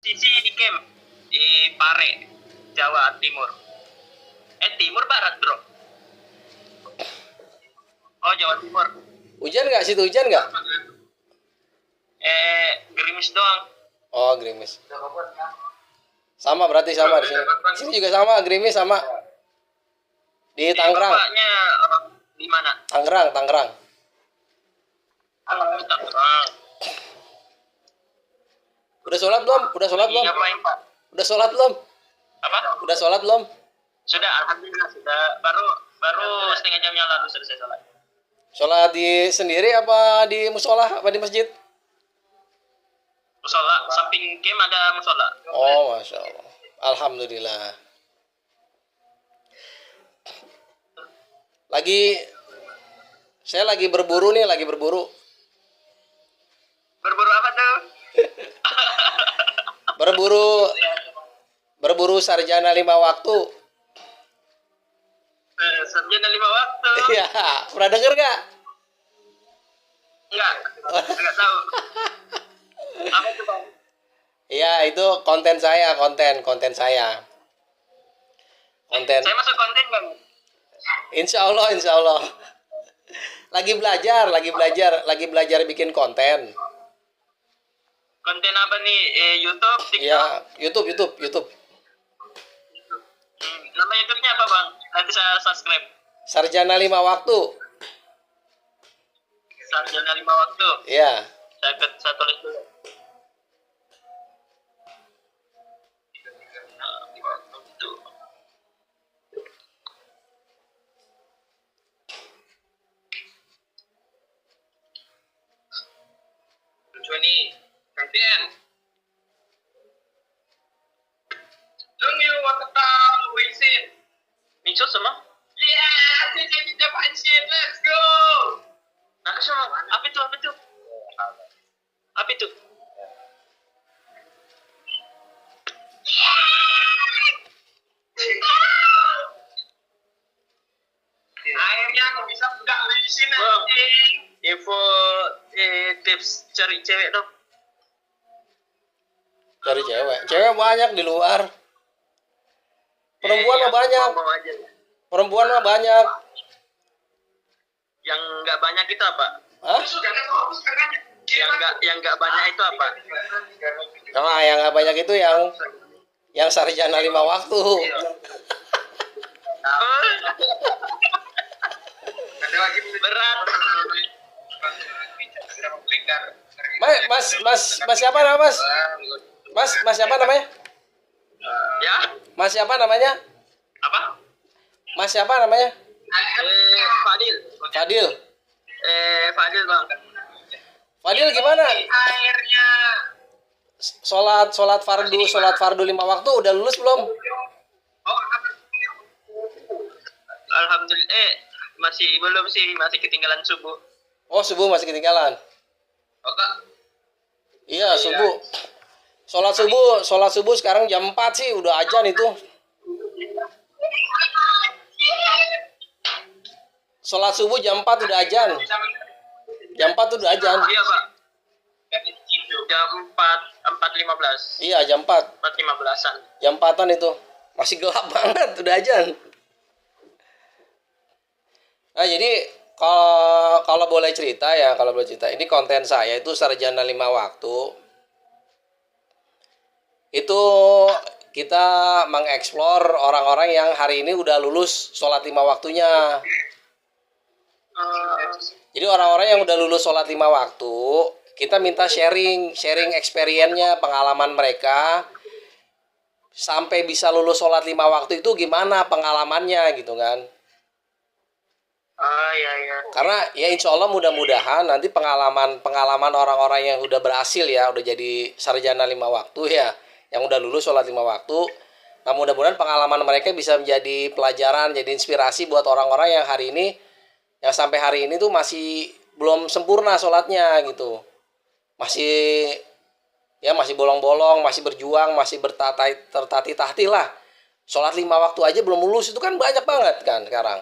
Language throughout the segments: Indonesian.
sisi di camp di Pare, Jawa Timur. Timur barat, Bro. Oh, Jawa Timur. Hujan nggak situ, hujan nggak? Gerimis doang. Oh, gerimis. Sama berarti sama di sini. Sini juga sama, gerimis sama. Di Tangerang. Bapaknya di mana? Tangerang. Tangerang. Udah sholat belum? Udah sholat belum? Ngapain, Pak? Udah sholat belum? Apa? Udah sholat belum? Sudah, alhamdulillah sudah. Baru setengah jam yang lalu selesai sholat. Sholat di sendiri apa di musola apa di masjid? Musola, samping camp ada musola. Oh, masya Allah. Alhamdulillah. Saya lagi berburu nih, Berburu apa tuh? Berburu sarjana 5 waktu. Sarjana 5 waktu. Iya, pernah denger nggak? Enggak tahu. Apa tuh, Bang? Iya, itu konten saya. Saya masuk konten, Bang. Insya Allah. Lagi belajar bikin konten. Konten apa nih? YouTube, TikTok? Iya, YouTube. Nama YouTube-nya apa, Bang? Nanti saya subscribe. Sarjana 5 waktu. Sarjana 5 waktu. Iya. Saya tulis dulu. Johnny, KPN. Don't you want to tell Wixin? Minso sama? Yeah, kita pansin, let's go. Nah, sama. Apa itu? Akhirnya aku bisa buka Wixin anjing. Info tips cari cewek dong. Cari cewek banyak di luar. Perempuan mah banyak. Yang nggak banyak itu apa? Hah? Yang nggak banyak itu apa? Nah, yang nggak banyak itu yang sarjana 5 waktu. Berat. Mas siapa nama Mas? Mas siapa namanya? Ya? Mas siapa namanya? Apa? Mas siapa namanya? Fadil. Fadil, Bang. Fadil gimana? Akhirnya Sholat fardu 5 waktu udah lulus belum? Alhamdulillah. Masih belum sih, masih ketinggalan subuh. Oh, subuh masih ketinggalan. Oke. Iya, subuh. Sholat subuh sekarang jam 4 sih udah azan itu. Sholat subuh jam 4 udah azan. Jam 4 udah azan. Iya, Pak. Jam 4.15. Iya, jam 4. 4.15-an. Jam 4-an itu. Masih gelap banget udah azan. Nah, jadi kalau boleh cerita, ini konten saya itu sarjana 5 waktu. Itu kita mengeksplor orang-orang yang hari ini udah lulus sholat 5 waktunya. Jadi orang-orang yang udah lulus sholat 5 waktu, kita minta sharing experience-nya, pengalaman mereka sampai bisa lulus sholat 5 waktu itu gimana pengalamannya gitu kan. Iya. Karena ya insya Allah mudah-mudahan nanti pengalaman orang-orang yang udah berhasil ya, udah jadi sarjana 5 waktu ya, yang udah lulus sholat 5 waktu. Nah, mudah-mudahan pengalaman mereka bisa menjadi pelajaran, jadi inspirasi buat orang-orang yang hari ini, yang sampai hari ini tuh masih belum sempurna sholatnya gitu. Masih bolong-bolong, masih berjuang, masih tertatih-tatih lah. Sholat 5 waktu aja belum lulus itu kan banyak banget kan sekarang.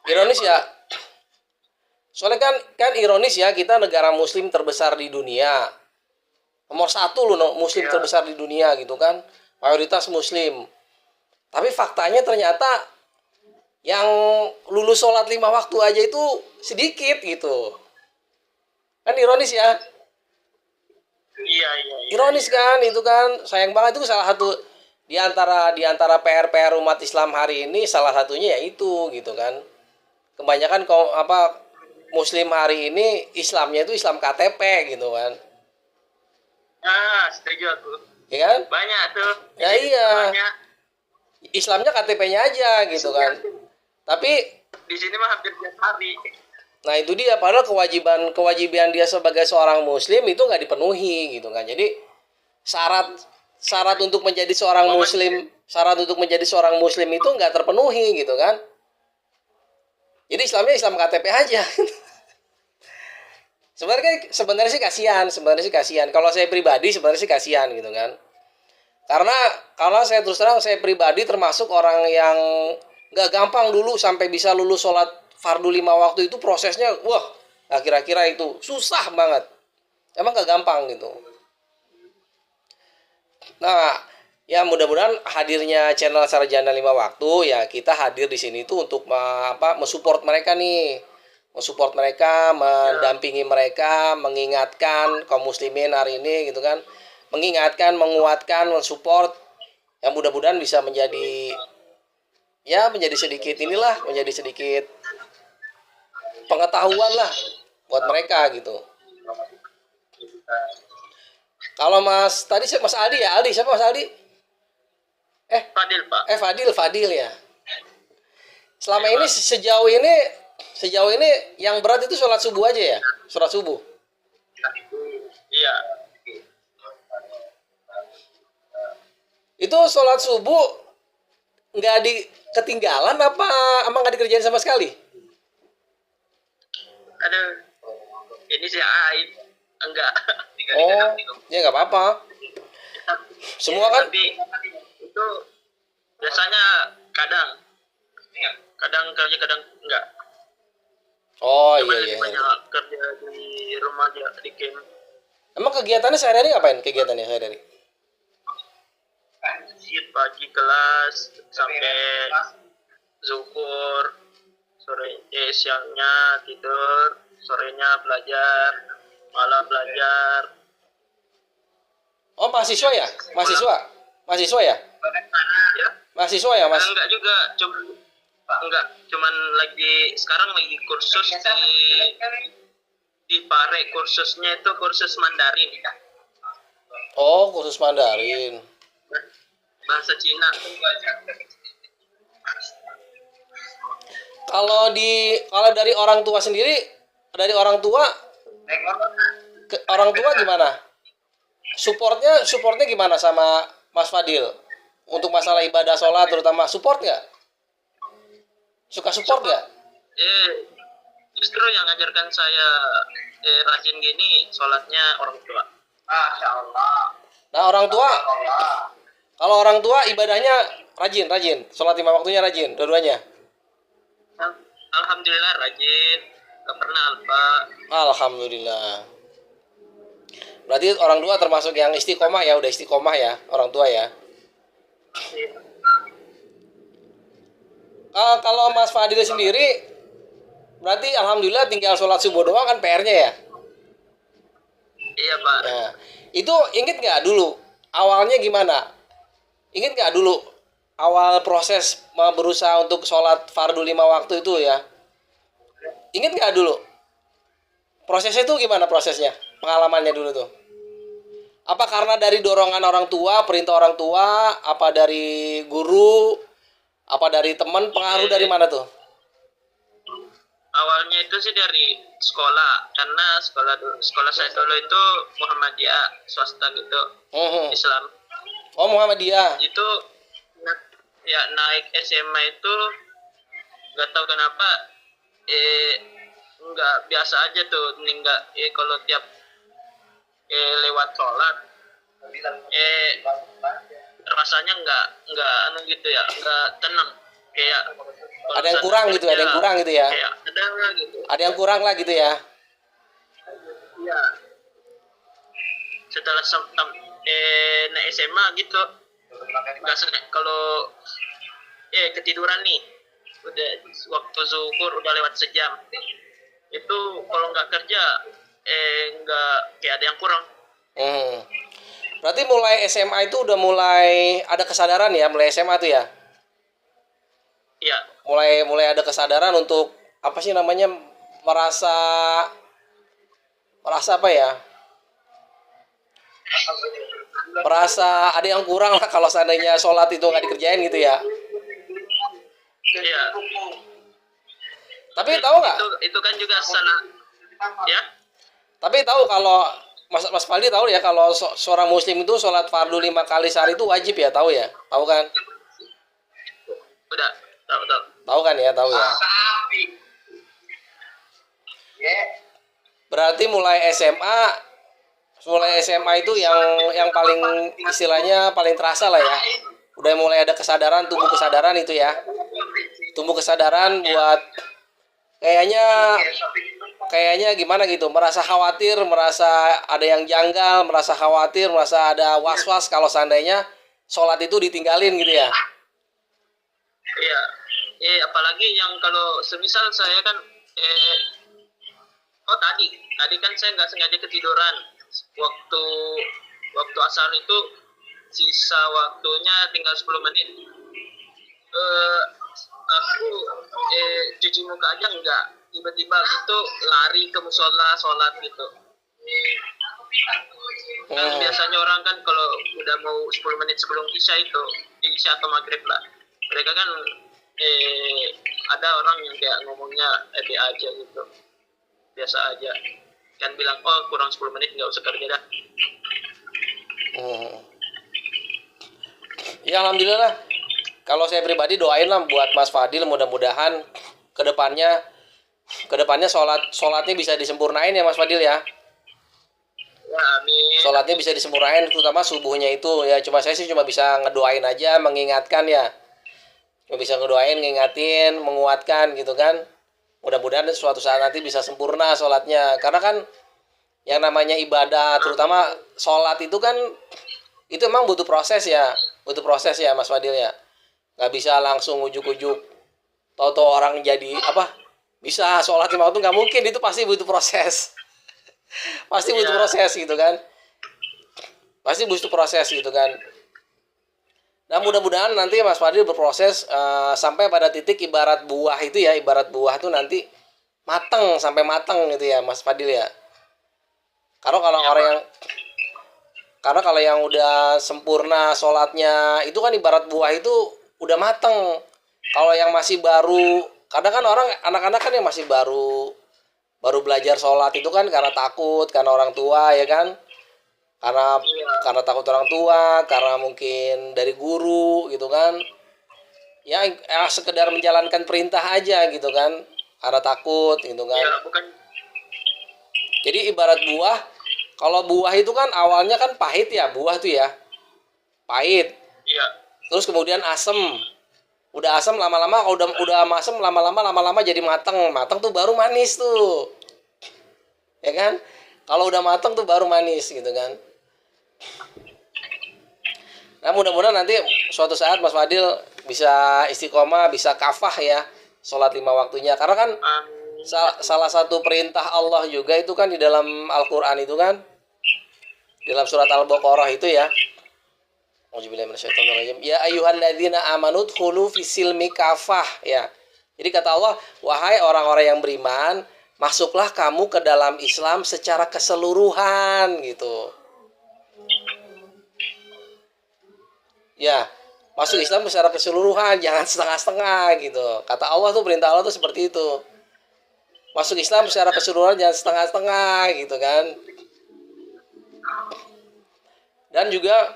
Ironis ya. Soalnya kan ironis ya, kita negara muslim terbesar di dunia. Nomor satu loh muslim Iya. terbesar di dunia gitu kan, mayoritas muslim. Tapi faktanya ternyata yang lulus sholat 5 waktu aja itu sedikit gitu. Kan ironis ya. Iya, iya, iya. Ironis kan, itu kan sayang banget. Itu salah satu di antara PR-PR umat Islam hari ini, salah satunya ya itu gitu kan. Kebanyakan muslim hari ini Islamnya itu Islam KTP gitu kan. Setuju aku. Ya kan? Banyak tuh. Ya iya. Banyak. Islamnya KTP-nya aja gitu kan. Tapi Di sini mah hampir tiap hari. nah itu dia, padahal kewajiban dia sebagai seorang muslim itu nggak dipenuhi gitu kan. Jadi syarat untuk menjadi seorang muslim itu nggak terpenuhi gitu kan. Jadi Islamnya Islam KTP aja. sebenarnya sih kasihan. Kalau saya pribadi sebenarnya sih kasihan gitu kan. Karena kalau saya terus terang, saya pribadi termasuk orang yang nggak gampang dulu sampai bisa lulus sholat fardu 5 waktu. Itu prosesnya wah, kira-kira itu susah banget. Emang nggak gampang gitu. Nah, ya mudah-mudahan hadirnya channel Sarjana 5 waktu ya, kita hadir di sini tuh untuk mensupport mereka nih. Mensupport mereka, mendampingi mereka, mengingatkan kaum muslimin hari ini gitu kan. Mengingatkan, menguatkan, mensupport, yang mudah-mudahan bisa menjadi sedikit pengetahuan lah buat mereka gitu. Kalau Mas Aldi ya, siapa Mas Aldi? Fadil, Pak. Fadil ya. Selama ini sejauh ini yang berat itu sholat subuh aja ya, sholat subuh. Iya. Itu sholat subuh nggak ketinggalan apa emang nggak dikerjain sama sekali? Aduh. Ini sih aib. Enggak. Oh, ya nggak apa-apa. Semua kan Tapi itu biasanya kadang kerja, kadang enggak. oh Cuman iya lebih iya. banyak kerja di rumah aja, di game. Emang kegiatannya sehari-hari ngapain? Kegiatannya sehari-hari? Pagi kelas sampai zuhur, siangnya tidur, sorenya belajar, malam belajar. Oh, mahasiswa ya? Mahasiswa ya? Ya. Mahasiswa ya, Mas? Enggak juga, cuman sekarang lagi kursus di Pare. Kursusnya itu kursus Mandarin, Oh, kursus Mandarin. bahasa Cina. Kalau dari orang tua sendiri, dari orang tua gimana? Supportnya gimana sama Mas Fadil untuk masalah ibadah sholat terutama, support nggak? Suka support nggak? Justru yang ngajarkan saya rajin gini sholatnya orang tua. Masya Allah. Nah, kalau orang tua ibadahnya rajin, sholat 5 waktunya rajin, dua-duanya. Alhamdulillah rajin, gak pernah lupa. Alhamdulillah. Berarti orang tua termasuk yang istiqomah ya, udah istiqomah ya, orang tua ya. Kalau Mas Fadil sendiri, berarti alhamdulillah tinggal sholat subuh doang kan PR-nya ya? Iya, Pak. Nah, itu inget nggak dulu awalnya gimana? Inget nggak dulu awal proses berusaha untuk sholat fardu 5 waktu itu ya? Inget nggak dulu? Prosesnya itu gimana prosesnya? Pengalamannya dulu tuh? Apa karena dari dorongan orang tua, perintah orang tua, apa dari guru, apa dari teman, pengaruh dari mana tuh? Awalnya itu sih dari sekolah, karena sekolah saya dulu itu Muhammadiyah, swasta gitu, Islam. Oh, Muhammadiyah. Itu ya naik SMA itu nggak tahu kenapa nggak biasa aja tuh, kalau tiap lewat sholat rasanya nggak anu gitu ya, nggak tenang, kayak ada yang kurang gitu ya. kayak ada gitu. Ada yang kurang lah gitu ya. Iya. setelah naik SMA gitu. Nggak kalau ketiduran nih, udah waktu zuhur udah lewat sejam. Itu kalau nggak kerja nggak kayak ada yang kurang. Berarti mulai SMA itu udah mulai ada kesadaran ya, mulai SMA tuh ya? Iya. Mulai ada kesadaran untuk apa sih namanya, merasa apa ya? Merasa ada yang kurang lah kalau seandainya sholat itu nggak dikerjain gitu ya. Iya. Tapi tahu nggak? Itu kan juga salah. Ya. Tapi tahu kalau Mas Faldi tahu ya kalau seorang muslim itu sholat fardu 5 kali sehari itu wajib ya, tahu ya? Tahu kan? Udah, tahu. Tahu kan ya, tahu ya. Berarti mulai SMA itu yang paling istilahnya paling terasa lah ya. Udah mulai ada kesadaran, tumbuh kesadaran itu ya. Tumbuh kesadaran buat kayaknya gimana gitu, merasa khawatir, merasa ada yang janggal, merasa khawatir, merasa ada was-was kalau seandainya sholat itu ditinggalin gitu ya. Iya. Apalagi yang kalau semisal saya kan tadi kan saya nggak sengaja ketiduran waktu asar itu, sisa waktunya tinggal 10 menit. Aku cuci muka aja enggak, tiba-tiba itu lari ke musola sholat gitu. Kan biasanya orang kan kalau udah mau 10 menit sebelum isya itu, isya atau maghrib lah, mereka kan ada orang yang kayak ngomongnya aja gitu, biasa aja kan, bilang kurang 10 menit nggak usah kerja dah. Ya alhamdulillah. Kalau saya pribadi doain lah buat Mas Fadil, mudah-mudahan kedepannya sholatnya bisa disempurnain ya Mas Fadil ya. Ya, amin. Sholatnya bisa disempurnain, terutama subuhnya itu ya. Cuma saya sih cuma bisa ngedoain aja, mengingatkan ya. Cuma bisa ngedoain, ngingatin, menguatkan gitu kan. Mudah-mudahan suatu saat nanti bisa sempurna sholatnya. Karena kan yang namanya ibadah, terutama sholat itu kan, itu emang butuh proses ya Mas Fadil ya. Nggak bisa langsung ujuk-ujuk tahu-tahu orang jadi bisa sholat 5 waktu, nggak mungkin. Itu pasti butuh proses. Pasti butuh proses gitu kan. Nah mudah-mudahan nanti Mas Fadil berproses sampai pada titik ibarat buah itu nanti sampai matang gitu ya Mas Fadil ya. Karena kalau yang udah sempurna sholatnya itu kan ibarat buah itu udah mateng. Kalau yang masih baru, kadang kan anak-anak kan yang masih baru belajar sholat itu kan karena takut, karena orang tua ya kan, karena takut orang tua, karena mungkin dari guru gitu kan, ya sekedar menjalankan perintah aja gitu kan, karena takut gitu kan. Jadi ibarat buah, kalau buah itu kan awalnya kan pahit ya, buah tuh ya pahit. Iya. Terus kemudian asem. Udah asem lama-lama, udah asem lama-lama jadi mateng tuh baru manis tuh. Ya kan? Kalau udah mateng tuh baru manis gitu kan. Nah, mudah-mudahan nanti suatu saat Mas Fadil bisa istiqomah, bisa kafah ya sholat 5 waktunya. Karena kan salah satu perintah Allah juga itu kan di dalam Al-Qur'an itu kan, dalam surat Al-Baqarah itu ya. Ya ayyuhalladzina amanu dkhulu fisilmi kafah ya. Jadi kata Allah, wahai orang-orang yang beriman, masuklah kamu ke dalam Islam secara keseluruhan gitu. Ya, masuk Islam secara keseluruhan, jangan setengah-setengah gitu. Kata Allah tuh, perintah Allah tuh seperti itu. Masuk Islam secara keseluruhan, jangan setengah-setengah gitu kan. Dan juga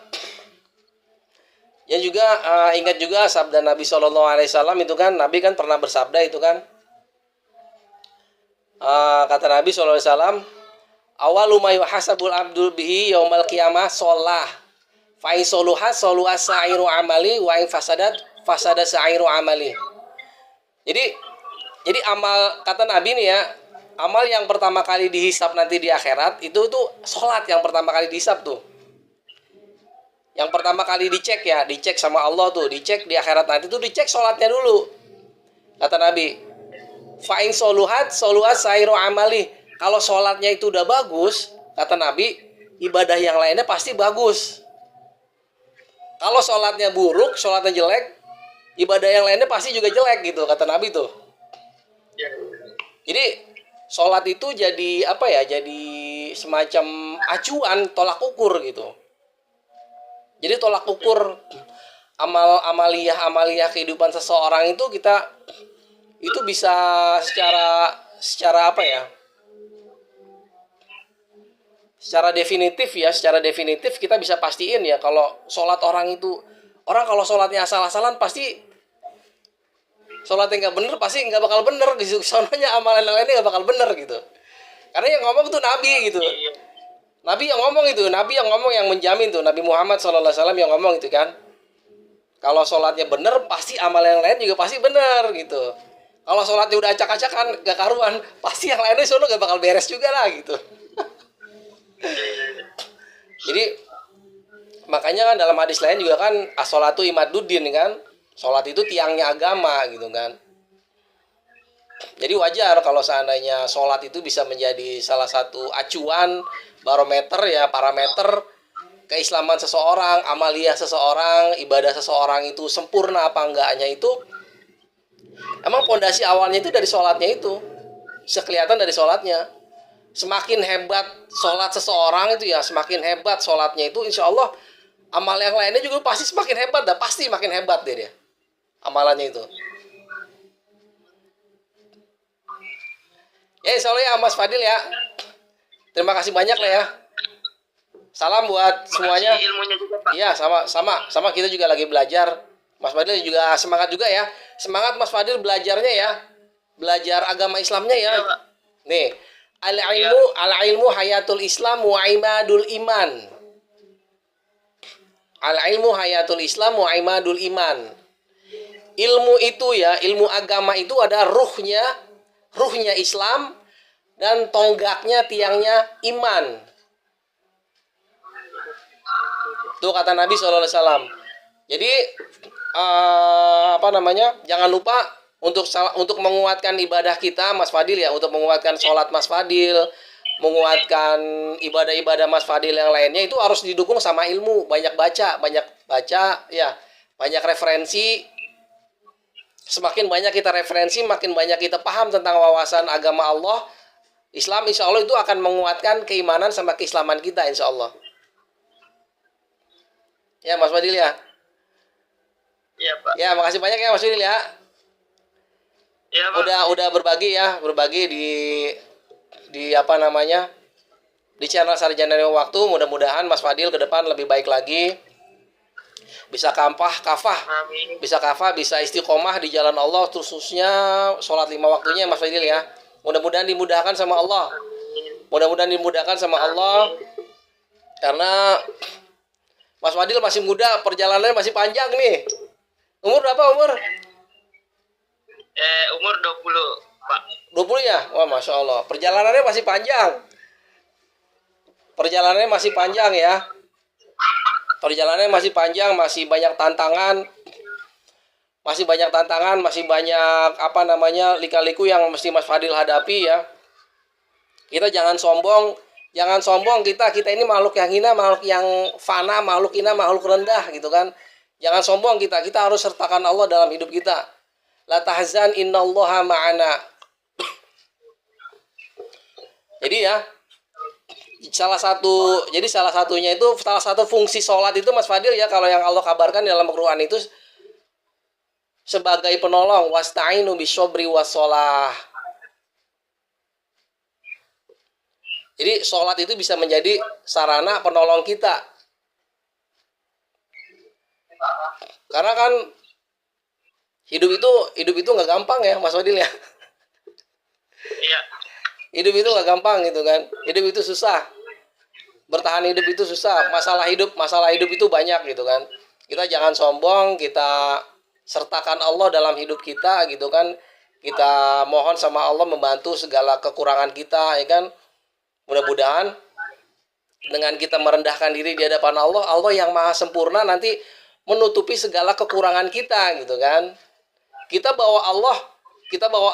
ingat juga sabda Nabi SAW itu kan, Nabi kan pernah bersabda itu kan, kata Nabi SAW, awalu ma yuhasabul abdul bihi yaumal qiyamah sholah, fa in soluhat soluha sa'iru amali, wa in fasadat fasada sa'iru amali. Jadi amal, kata Nabi nih ya, amal yang pertama kali dihisap nanti di akhirat itu tuh sholat yang pertama kali dihisap tuh. Yang pertama kali dicek ya, dicek sama Allah tuh, dicek di akhirat nanti tuh dicek sholatnya dulu. Kata Nabi, fa'in soluhat sairu amali. Kalau sholatnya itu udah bagus, kata Nabi, ibadah yang lainnya pasti bagus. Kalau sholatnya buruk, sholatnya jelek, ibadah yang lainnya pasti juga jelek gitu, kata Nabi tuh. Jadi sholat itu jadi apa ya? Jadi semacam acuan, tolak ukur gitu. Jadi tolak ukur amaliyah kehidupan seseorang itu kita itu bisa secara apa ya? Secara definitif kita bisa pastiin ya kalau sholat orang kalau sholatnya asal-asalan pasti sholatnya nggak bener, pasti nggak bakal bener gitu. Soalnya amalan lainnya nggak bakal bener gitu. Karena yang ngomong tuh Nabi gitu. Nabi yang ngomong yang menjamin tuh, Nabi Muhammad SAW yang ngomong itu kan. Kalau sholatnya bener, pasti amal yang lain juga pasti bener gitu. Kalau sholatnya udah acak-acakan, gak karuan, pasti yang lainnya sono gak bakal beres juga lah gitu. Jadi makanya kan dalam hadis lain juga kan as-sholatu imaduddin kan, sholat itu tiangnya agama gitu kan. Jadi wajar kalau seandainya sholat itu bisa menjadi salah satu acuan, barometer ya, parameter keislaman seseorang, amaliyah seseorang, ibadah seseorang itu sempurna apa enggaknya itu. Emang pondasi awalnya itu dari sholatnya itu, sekelihatan dari sholatnya. Semakin hebat sholat seseorang itu ya, semakin hebat sholatnya itu, insya Allah amal yang lainnya juga pasti semakin hebat, dah pasti makin hebat dia amalannya itu. Ya insya Allah ya Mas Fadil ya. Terima kasih banyak lah ya. Salam buat semuanya. Ilmunya juga, Pak. Iya, sama kita juga lagi belajar. Mas Fadil juga semangat juga ya. Semangat Mas Fadil belajarnya ya. Belajar agama Islamnya ya. Iya, Pak. Nih, al-ilmu hayatul Islam wa imadul iman. Al-ilmu hayatul Islam wa imadul iman. Ilmu itu ya, ilmu agama itu ada ruhnya Islam dan tonggaknya tiangnya iman. Itu kata Nabi SAW. Jadi jangan lupa untuk menguatkan ibadah kita Mas Fadil ya, untuk menguatkan sholat Mas Fadil, menguatkan ibadah-ibadah Mas Fadil yang lainnya itu harus didukung sama ilmu, banyak baca ya, banyak referensi. Semakin banyak kita referensi, makin banyak kita paham tentang wawasan agama Allah, Islam, insya Allah itu akan menguatkan keimanan sama keislaman kita, insya Allah. Ya, Mas Fadil ya. Iya, Pak. Ya, makasih banyak ya Mas Fadil ya. Iya, Pak. Udah berbagi di apa namanya? Di channel Sarjana Lima Waktu. Mudah-mudahan Mas Fadil ke depan lebih baik lagi. Bisa Amin. bisa istiqomah di jalan Allah, khususnya sholat 5 waktunya Mas Fadil ya. Mudah-mudahan dimudahkan sama Allah. Karena Mas Fadil masih muda, perjalanannya masih panjang nih. Umur berapa umur? Umur 20, Pak. 20 ya? Wah, Masya Allah. Perjalanannya masih panjang ya. Perjalanannya masih panjang, masih banyak tantangan, masih banyak lika-liku yang mesti Mas Fadil hadapi ya. Kita jangan sombong kita ini makhluk yang hina, makhluk yang fana, makhluk hina, makhluk rendah gitu kan. Jangan sombong kita harus sertakan Allah dalam hidup kita. La tahzan innallaha ma'ana. Jadi ya, salah satu fungsi sholat itu Mas Fadil ya, kalau yang Allah kabarkan dalam Al-Quran itu sebagai penolong, wasta'inu bisyobri wassalah. Jadi sholat itu bisa menjadi sarana penolong kita. Karena kan hidup itu nggak gampang ya Mas Fadil ya. Iya. Hidup itu nggak gampang gitu kan. Hidup itu susah. Bertahan hidup itu susah. Masalah hidup itu banyak gitu kan. Kita jangan sombong, kita sertakan Allah dalam hidup kita gitu kan. kita mohon sama Allah membantu segala kekurangan kita, ya kan. Mudah-mudahan dengan kita merendahkan diri di hadapan Allah, Allah yang maha sempurna nanti menutupi segala kekurangan kita gitu kan. Kita bawa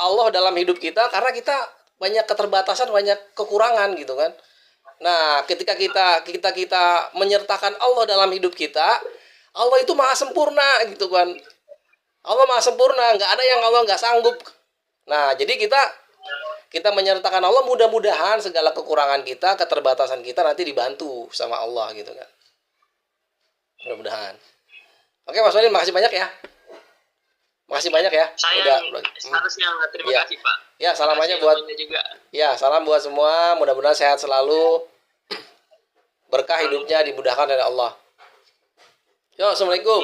Allah dalam hidup kita karena kita banyak keterbatasan, banyak kekurangan gitu kan. Nah, ketika kita menyertakan Allah dalam hidup kita, Allah itu maha sempurna gitu kan. Allah maha sempurna, nggak ada yang Allah nggak sanggup. Nah, jadi kita menyertakan Allah, mudah-mudahan segala kekurangan kita, keterbatasan kita nanti dibantu sama Allah gitu kan. Mudah-mudahan. Oke, Mas Wadin, makasih banyak ya. Makasih banyak ya. Saya harusnya terima kasih, Pak. Ya, salamnya buat juga. Ya, salam buat semua. Mudah-mudahan sehat selalu. Berkah hidupnya dimudahkan oleh Allah. Yo, assalamualaikum.